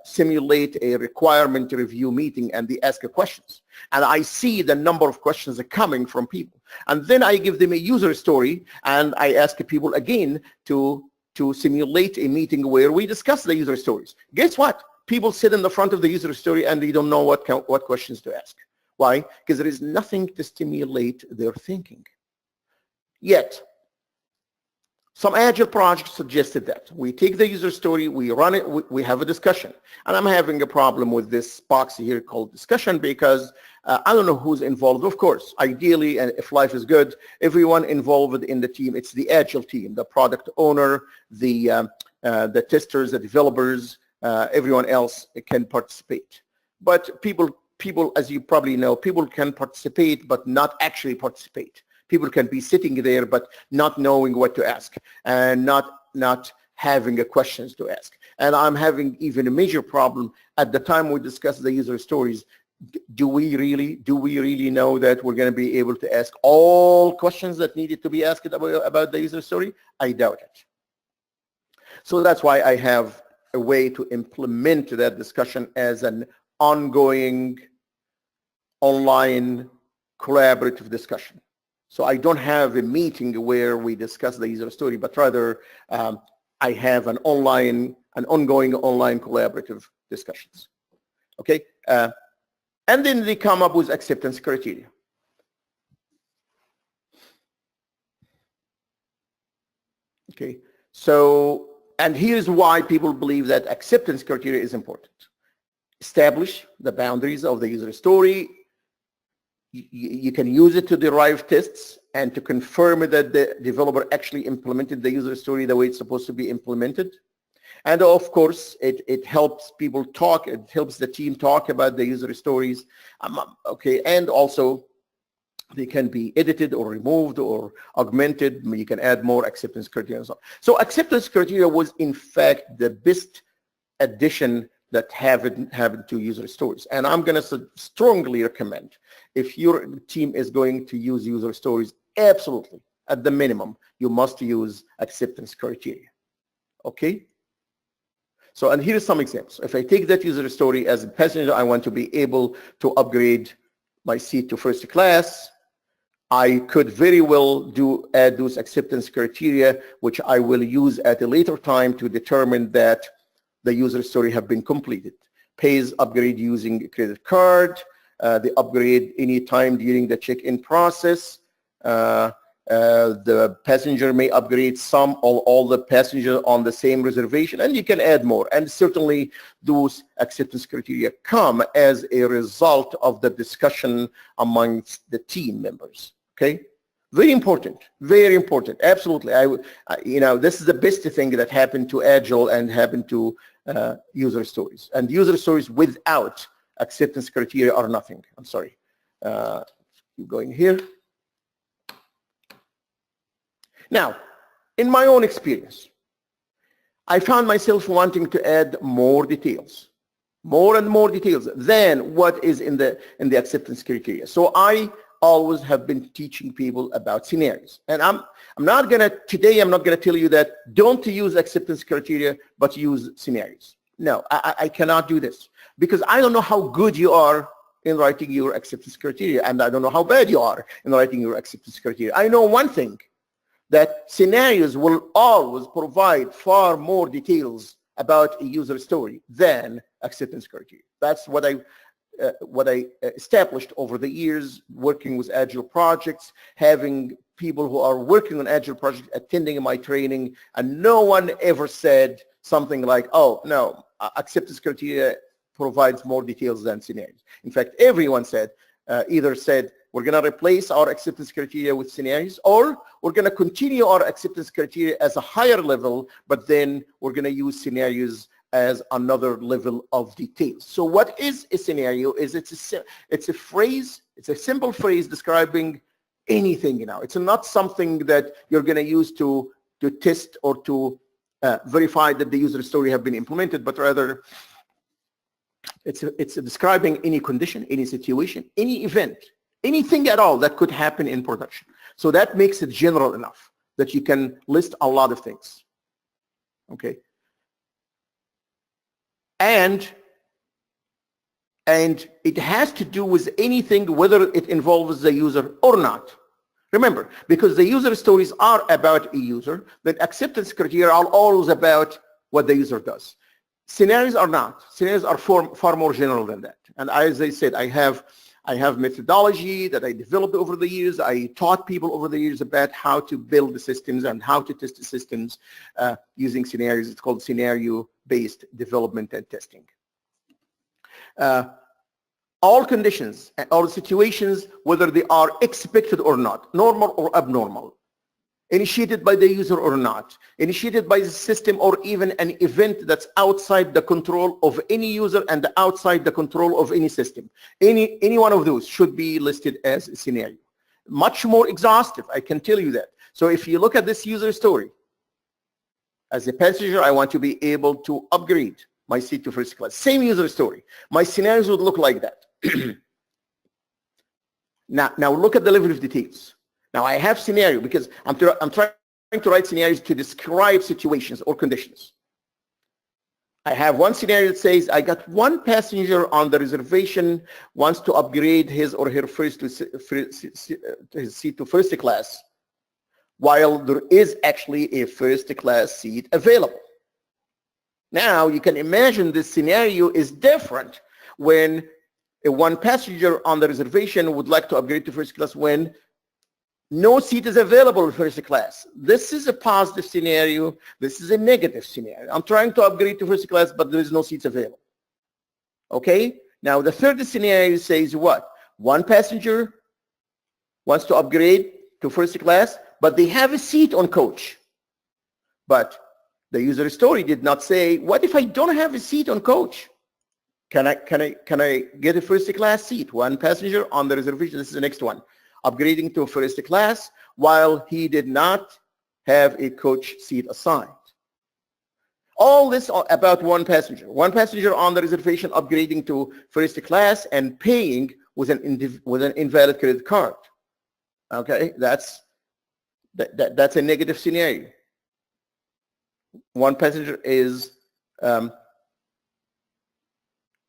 simulate a requirement review meeting, and they ask questions. And I see the number of questions are coming from people. And then I give them a user story and I ask people again to simulate a meeting where we discuss the user stories. Guess what? People sit in the front of the user story and they don't know what questions to ask. Why? Because there is nothing to stimulate their thinking. Yet, some agile projects suggested that we take the user story, we run it, we have a discussion. And I'm having a problem with this box here called discussion because I don't know who's involved. Of course, ideally, and if life is good, everyone involved in the team, it's the agile team, the product owner, the testers, the developers, everyone else can participate. But people, as you probably know, people can participate but not actually participate. People can be sitting there but not knowing what to ask and not having questions to ask. And I'm having even a major problem at the time we discuss the user stories. Do we really know that we're going to be able to ask all questions that needed to be asked about the user story? I doubt it. So that's why I have a way to implement that discussion as an ongoing online collaborative discussion. So I don't have a meeting where we discuss the user story, but rather I have an ongoing online collaborative discussions. Okay, and then they come up with acceptance criteria. Okay, so, and here's why people believe that acceptance criteria is important. Establish the boundaries of the user story. You can use it to derive tests and to confirm that the developer actually implemented the user story the way it's supposed to be implemented. And of course, it helps people talk, it helps the team talk about the user stories. Okay, and also they can be edited or removed or augmented. You can add more acceptance criteria and so on. So acceptance criteria was in fact the best addition that have to user stories. And I'm going to strongly recommend, if your team is going to use user stories, absolutely, at the minimum, you must use acceptance criteria. Okay? So, and here's some examples. If I take that user story as a passenger, I want to be able to upgrade my seat to first class. I could very well add those acceptance criteria, which I will use at a later time to determine that the user story have been completed. Pays upgrade using a credit card, the upgrade any time during the check-in process. The passenger may upgrade some or all the passengers on the same reservation, and you can add more. And certainly those acceptance criteria come as a result of the discussion amongst the team members. Okay? Very important, absolutely. This is the best thing that happened to Agile and happened to user stories. And user stories without acceptance criteria are nothing. I'm sorry. Keep going here. Now, in my own experience, I found myself wanting to add more details, more and more details than what is in the acceptance criteria. So I always have been teaching people about scenarios. And today I'm not gonna tell you that don't use acceptance criteria, but use scenarios. No, I cannot do this because I don't know how good you are in writing your acceptance criteria, and I don't know how bad you are in writing your acceptance criteria. I know one thing, that scenarios will always provide far more details about a user story than acceptance criteria. That's what I established over the years working with Agile projects, having people who are working on Agile projects attending my training, and no one ever said something like, oh, no, acceptance criteria provides more details than scenarios. In fact, everyone said, either said we're going to replace our acceptance criteria with scenarios, or we're going to continue our acceptance criteria as a higher level, but then we're going to use scenarios as another level of details. So what is a scenario? It's a phrase, it's a simple phrase describing anything. It's not something that you're going to use to test or to verify that the user story have been implemented, but rather it's describing any condition, any situation, any event, anything at all that could happen in production. So that makes it general enough that you can list a lot of things. Okay. And it has to do with anything, whether it involves the user or not. Remember, because the user stories are about a user, then acceptance criteria are always about what the user does. Scenarios are not. Scenarios are far more general than that. And as I said, I have methodology that I developed over the years. I taught people over the years about how to build the systems and how to test the systems using scenarios. It's called scenario-based development and testing. All conditions, all situations, whether they are expected or not, normal or abnormal, initiated by the user or not, initiated by the system, or even an event that's outside the control of any user and outside the control of any system. Any one of those should be listed as a scenario. Much more exhaustive, I can tell you that. So if you look at this user story, as a passenger, I want to be able to upgrade my seat to first class. Same user story. My scenarios would look like that. Now look at the level of details. Now I have scenario because I'm trying to write scenarios to describe situations or conditions. I have one scenario that says I got one passenger on the reservation wants to upgrade his or her his seat to first class, while there is actually a first class seat available. Now you can imagine this scenario is different when one passenger on the reservation would like to upgrade to first class when no seat is available in first class. This is a positive scenario. This is a negative scenario. I'm trying to upgrade to first class, but there is no seats available. Okay? Now the third scenario says what? One passenger wants to upgrade to first class, but they have a seat on coach. But the user story did not say, what if I don't have a seat on coach? Can I get a first class seat? One passenger on the reservation. This is the next one. Upgrading to first class while he did not have a coach seat assigned. All this about one passenger. One passenger on the reservation upgrading to first class and paying with an invalid credit card. Okay, that's a negative scenario. One passenger is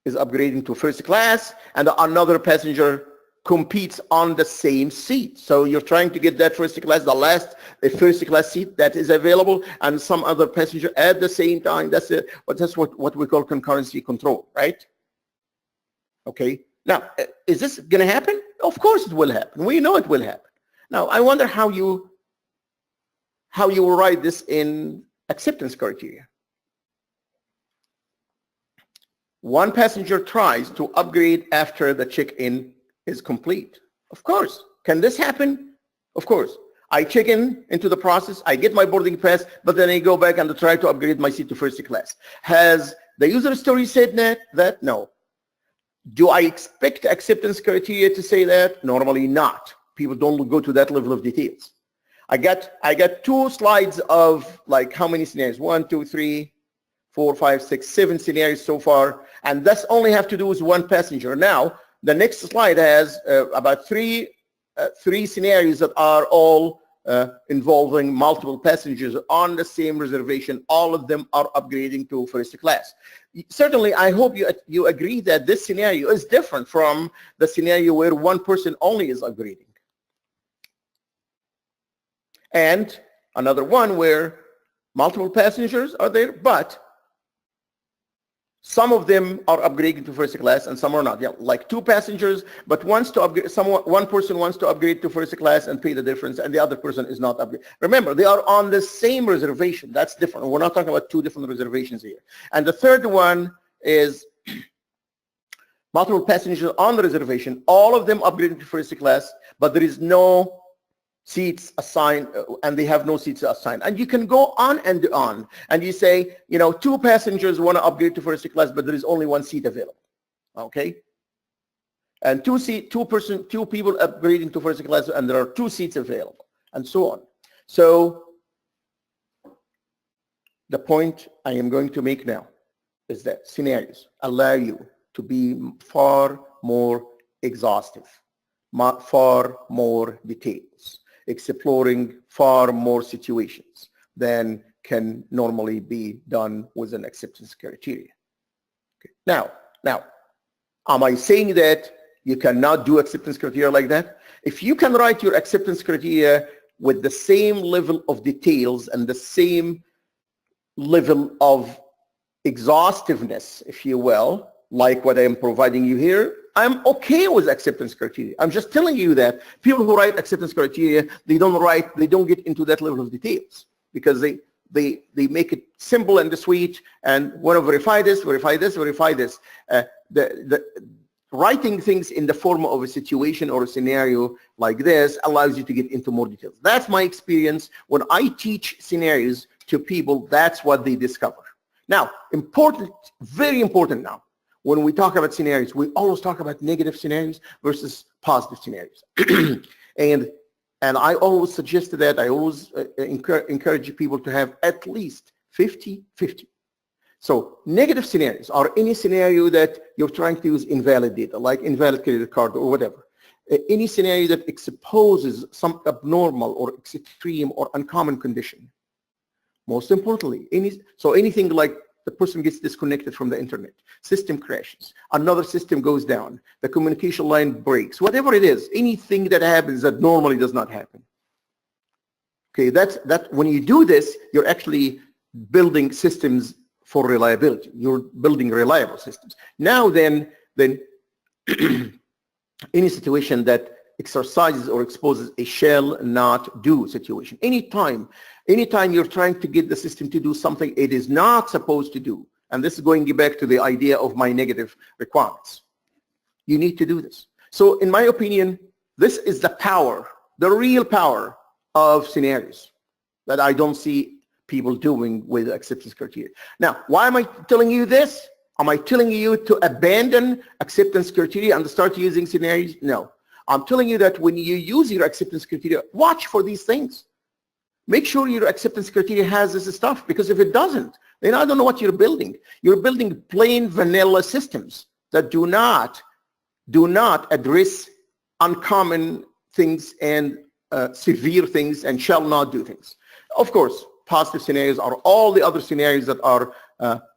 upgrading to first class, and another passenger competes on the same seat. So you're trying to get that first class, the first class seat that is available, and some other passenger at the same time. That's what we call concurrency control, right? Okay. Now, is this going to happen? Of course it will happen. We know it will happen. Now, I wonder how you will write this in acceptance criteria. One passenger tries to upgrade after the check-in is complete. Of course. Can this happen? Of course. I check into the process, I get my boarding pass, but then I go back and try to upgrade my seat to first class. Has the user story said that? No. Do I expect acceptance criteria to say that? Normally not. People don't go to that level of details. I got 2 slides of like how many scenarios? 1, 2, 3, 4, 5, 6, 7 scenarios so far, and that's only have to do with one passenger. Now, the next slide has about three scenarios that are all involving multiple passengers on the same reservation. All of them are upgrading to first class. Certainly, I hope you agree that this scenario is different from the scenario where one person only is upgrading. And another one where multiple passengers are there, but some of them are upgrading to first class and some are not. Yeah, like 2 passengers, but one person wants to upgrade to first class and pay the difference, and the other person is not upgrading. Remember, they are on the same reservation. That's different. We're not talking about 2 different reservations here. And the third one is multiple passengers on the reservation, all of them upgraded to first class, but there is no seats assigned, and they have no seats assigned. And you can go on, and you say, you know, 2 passengers want to upgrade to first class, but there is only 1 seat available. Okay, and 2 people upgrading to first class, and there are 2 seats available, and so on. So the point I am going to make now is that scenarios allow you to be far more exhaustive, far more details, exploring far more situations than can normally be done with an acceptance criteria. Okay. Now, am I saying that you cannot do acceptance criteria like that? If you can write your acceptance criteria with the same level of details and the same level of exhaustiveness, if you will, like what I am providing you here, I'm okay with acceptance criteria. I'm just telling you that people who write acceptance criteria, they don't get into that level of details because they make it simple and sweet and want to verify this. The writing things in the form of a situation or a scenario like this allows you to get into more details. That's my experience. When I teach scenarios to people, that's what they discover. Now, very important now, when we talk about scenarios, we always talk about negative scenarios versus positive scenarios. and I always suggest that, I always encourage people to have at least 50-50. So negative scenarios are any scenario that you're trying to use invalid data, like invalid credit card or whatever. Any scenario that exposes some abnormal or extreme or uncommon condition. Most importantly, anything like the person gets disconnected from the internet, system crashes, another system goes down, the communication line breaks, whatever it is, anything that happens that normally does not happen. Okay, that when you do this, you're actually building systems for reliability. You're building reliable systems. Now then any situation that exercises or exposes a shall not do situation. Anytime you're trying to get the system to do something it is not supposed to do, and this is going back to the idea of my negative requirements, you need to do this. So in my opinion, this is the power, the real power of scenarios that I don't see people doing with acceptance criteria. Now, why am I telling you this? Am I telling you to abandon acceptance criteria and start using scenarios? No. I'm telling you that when you use your acceptance criteria, watch for these things. Make sure your acceptance criteria has this stuff, because if it doesn't, then I don't know what you're building. You're building plain vanilla systems that do not address uncommon things and severe things and shall not do things. Of course, positive scenarios are all the other scenarios that are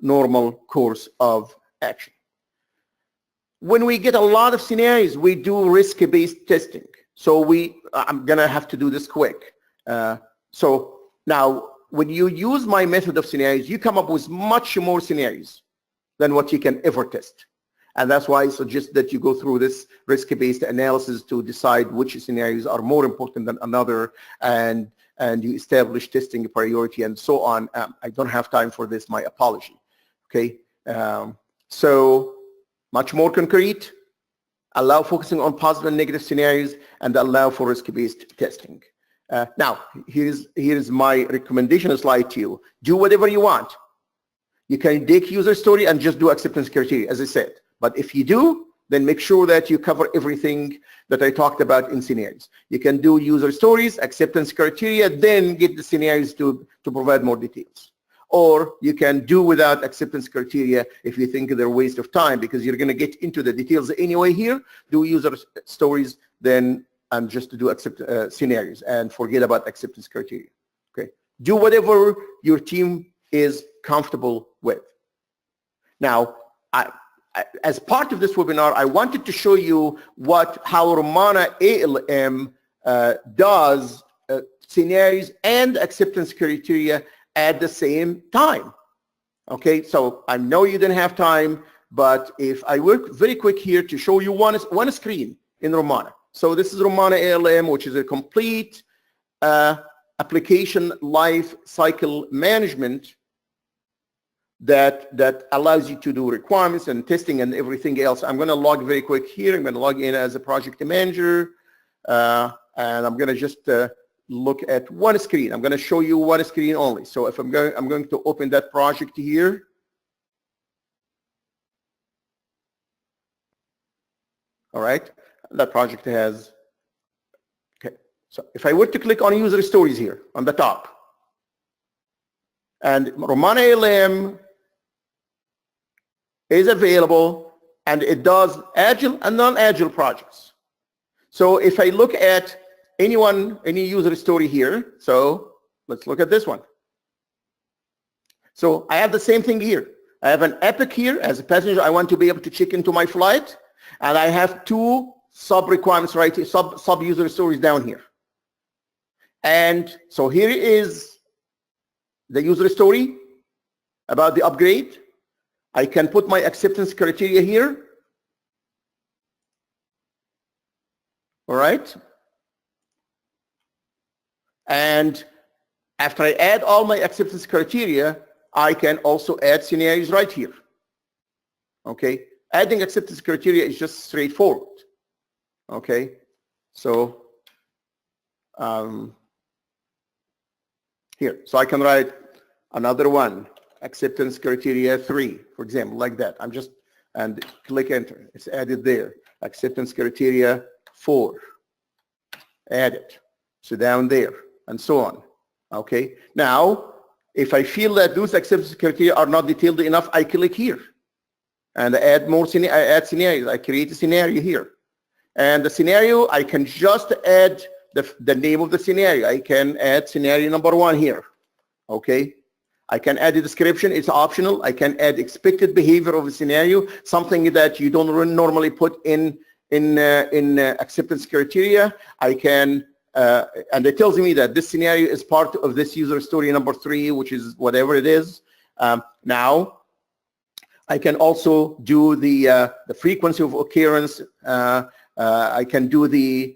normal course of action. When we get a lot of scenarios, we do risk-based testing. So I'm gonna have to do this quick. So now, when you use my method of scenarios, you come up with much more scenarios than what you can ever test. And that's why I suggest that you go through this risk-based analysis to decide which scenarios are more important than another, and you establish testing priority and so on. I don't have time for this, my apology. Okay, so much more concrete, allow focusing on positive and negative scenarios, and allow for risk-based testing. Now, here's my recommendation slide to you. Do whatever you want. You can take user story and just do acceptance criteria, as I said. But if you do, then make sure that you cover everything that I talked about in scenarios. You can do user stories, acceptance criteria, then get the scenarios to provide more details. Or you can do without acceptance criteria if you think they're a waste of time, because you're going to get into the details anyway here. Do user stories, then and just to do scenarios and forget about acceptance criteria. Okay, do whatever your team is comfortable with. Now, as part of this webinar, I wanted to show you how Rommana ALM does scenarios and acceptance criteria at the same time. Okay, so I know you didn't have time, but if I work very quick here to show you one screen in Rommana. So this is Rommana ALM, which is a complete application life cycle management that allows you to do requirements and testing and everything else. I'm going to log very quick here. I'm going to log in as a project manager, and I'm going to just look at one screen. I'm going to show you one screen only. So if I'm going to open that project here. All right, that project has, okay. So if I were to click on user stories here on the top, and Rommana ALM is available, and it does agile and non-agile projects. So if I look at any user story here, so let's look at this one. So I have the same thing here. I have an epic here. As a passenger, I want to be able to check into my flight, and I have two sub requirements right here, sub user stories down here. And so here is the user story about the upgrade. I can put my acceptance criteria here. All right. And after I add all my acceptance criteria, I can also add scenarios right here. Okay. Adding acceptance criteria is just straightforward. Okay. So here, so I can write another one, acceptance criteria 3, for example, like that. And click enter. It's added there. Acceptance criteria 4, add it. So down there, and so on. Okay. Now, if I feel that those acceptance criteria are not detailed enough, I click here, and I add more. I add scenarios. I create a scenario here, and the scenario I can just add the name of the scenario. I can add scenario number 1 here. Okay. I can add a description. It's optional. I can add expected behavior of a scenario, something that you don't normally put in acceptance criteria. I can, and it tells me that this scenario is part of this user story number 3, which is whatever it is. Now, I can also do the frequency of occurrence. I can do the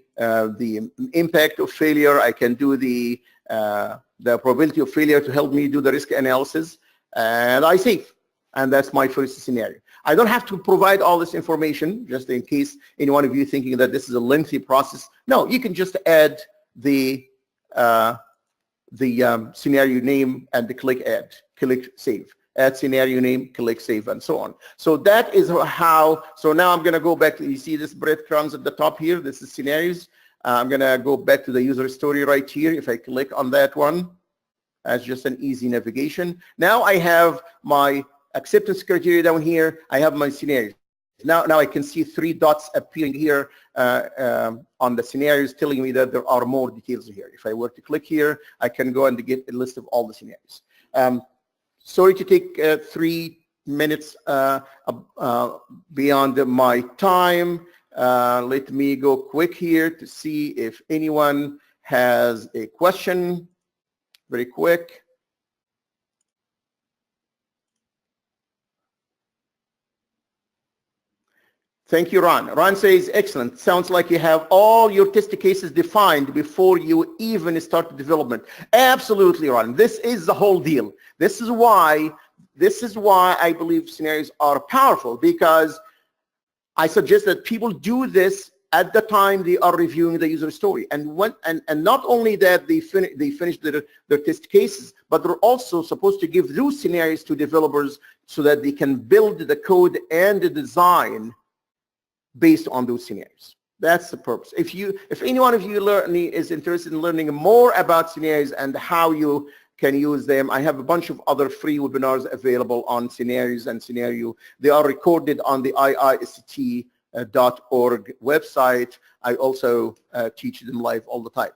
impact of failure. I can do the probability of failure to help me do the risk analysis, and I save. And that's my first scenario. I don't have to provide all this information, just in case any one of you thinking that this is a lengthy process. No, you can just add the scenario name and click add, click save. Add scenario name, click save, and so on. So that is how, so now I'm going to go back to, you see this breadcrumbs at the top here, this is scenarios. I'm going to go back to the user story right here. If I click on that one, that's just an easy navigation. Now I have my acceptance criteria down here. I have my scenarios. Now I can see 3 dots appearing here on the scenarios, telling me that there are more details here. If I were to click here, I can go and get a list of all the scenarios. Sorry to take 3 minutes beyond my time. Let me go quick here to see if anyone has a question. Very quick. Thank you, Ron. Ron says, excellent. Sounds like you have all your test cases defined before you even start development. Absolutely, Ron. This is the whole deal. This is why I believe scenarios are powerful, because I suggest that people do this at the time they are reviewing the user story. And not only that they finish their test cases, but they're also supposed to give those scenarios to developers so that they can build the code and the design based on those scenarios. That's the purpose. If any one of you is interested in learning more about scenarios and how you can use them, I have a bunch of other free webinars available on scenarios and scenario. They are recorded on the IIST.org website. I also teach them live all the time.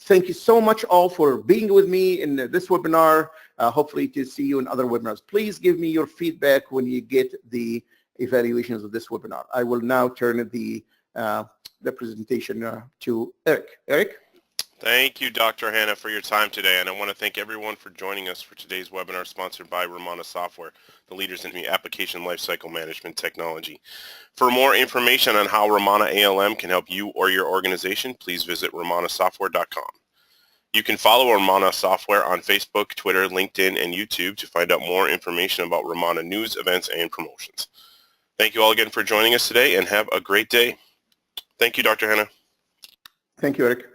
Thank you so much all for being with me in this webinar. Hopefully to see you in other webinars. Please give me your feedback when you get the evaluations of this webinar. I will now turn the presentation to Eric. Eric? Thank you, Dr. Hanna, for your time today, and I want to thank everyone for joining us for today's webinar sponsored by Rommana Software, the leaders in the application lifecycle management technology. For more information on how Rommana ALM can help you or your organization, please visit rommanasoftware.com. You can follow Rommana Software on Facebook, Twitter, LinkedIn, and YouTube to find out more information about Rommana news, events, and promotions. Thank you all again for joining us today, and have a great day. Thank you, Dr. Hanna. Thank you, Eric.